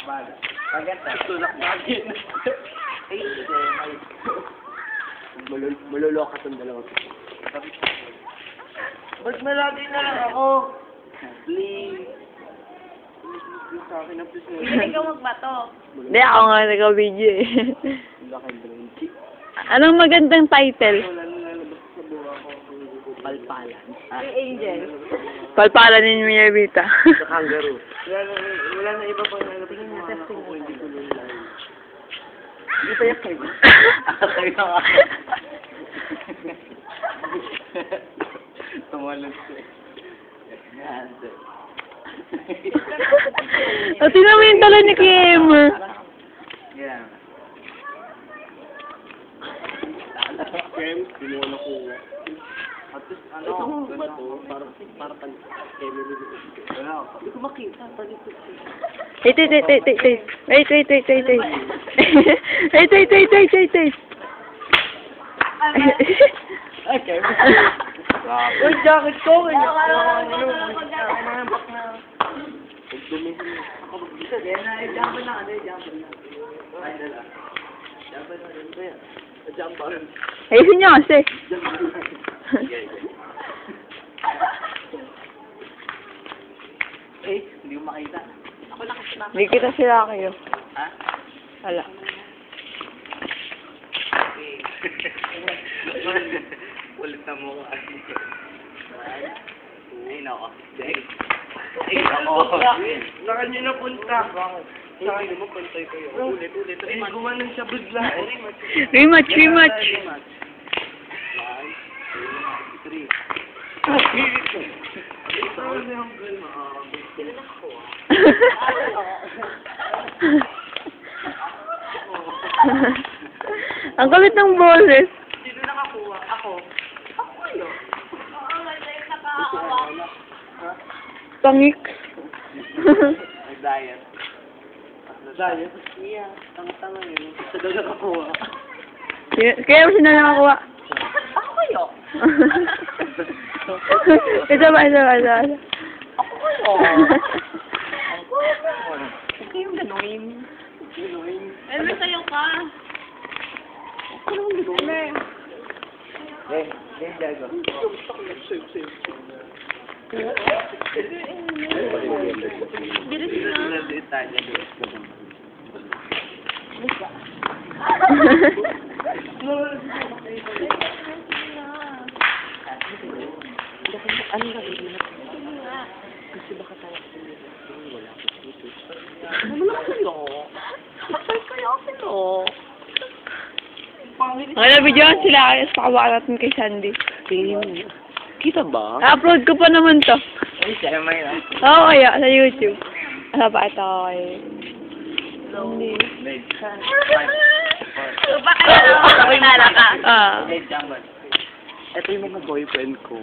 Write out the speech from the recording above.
Pagkata. Tulak bagay na. Ay, malulok ka itong dalawa. Ba't malagi na lang ako? Please. Please sa akin na please. Hindi ka magbato. Hindi, ako nga nag-video eh. Laki brain. Anong magandang title? Wala nang lalabas sa buha ko. Palpalan. Yung angel. Palpala ni Miyabita. Sa kangaroo. Wala na iba pang lalabas sa buha ko. Hindi ko lang live. Hindi pa yak kayo. Kayo na nga. Tumalon siya. Yan. O, tingnan mo yung tala ni Kim. Yeah. Kim, pinuha na ko. At least, ano, para pag-Emily. Hindi ko makita. Wait. Wait. Okay. Uy, jacket ko! Ayusin niyo kasi. Eh, hindi ko makita. Ako nakasma. May kita sila kayo. Ha? Wala. Ulit na mo ka. Ay, nako. Ay, nako. Saan nyo napunta? Saan mo pantay ko yun? Ulit. Ay, gumanon siya bigla. Rematch. 1, 2, 3. Ito na yung girl mo. Sila nakakuha. Ang galit ng boses. Sino nakakuha? Ako. Ako yun. Oo, wala yung nakakawak. Pangik. Nag-diet. Diet? Yeah. Tanga-tanga yun. Sa daw nakakuha. Kaya mo sila nakakuha. Ako yun. Isa ba? Ako yun. Huwag kayong ganuin. Ano sa'yo ka? Jago. Bilis na. Ano nga yun? Kasi baka tayo wala ko dito. Ano lang kayo? Patay kayo sila. Wala, videoan sila kayo sa pakabakan natin kay Sandy. Kita ba? I-upload ko pa naman to. Ay, siya may na. Oo, kaya, sa YouTube. Ano pa ito kay... Sandy. So, baka na kilala ka. Ah. Ito yung mga boyfriend ko.